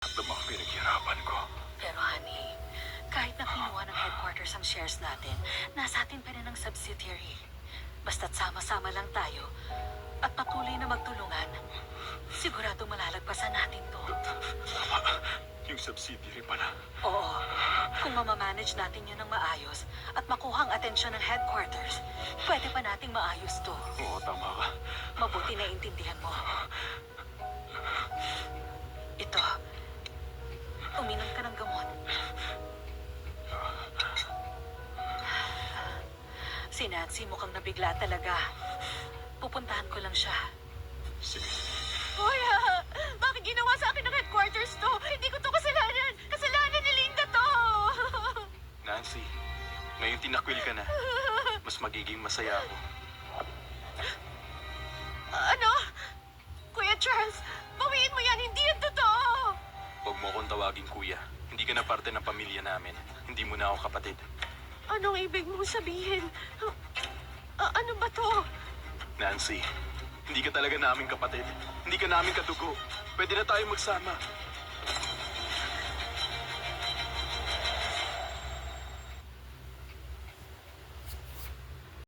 Ang mga pinaghirapan ko. Pero honey, kahit na kinuha ng headquarters ang shares natin, nasa atin pa rin ang subsidiary. Basta't sama-sama lang tayo at patuloy na magtulungan, sigurado malalagpasan natin to. Tama. Yung subsidiary pala. Oo, kung mamamanage natin yun ng maayos at makuha ang atensyon ng headquarters, pwede pa nating maayos to. Oo, tama ka. Mabuti na intindihan mo. Ito, uminom ka ng gamot. Si Nancy mukhang nabigla talaga. Pupuntahan ko lang siya. Sige. Kuya, bakit ginawa sa akin ng headquarters to? Hindi ko to kasalanan. Kasalanan ni Linda to. Nancy, ngayon tinakwil ka na. Mas magiging masaya ako. Ano? Kuya Charles, bawiin mo yan. Hindi yan totoo. Huwag mo akong tawagin kuya. Hindi ka na parte ng pamilya namin. Hindi mo na ako kapatid. Anong ibig mong sabihin? Ano ba to? Nancy, hindi ka talaga namin kapatid. Hindi ka namin kadugo. Pwede na tayo magsama.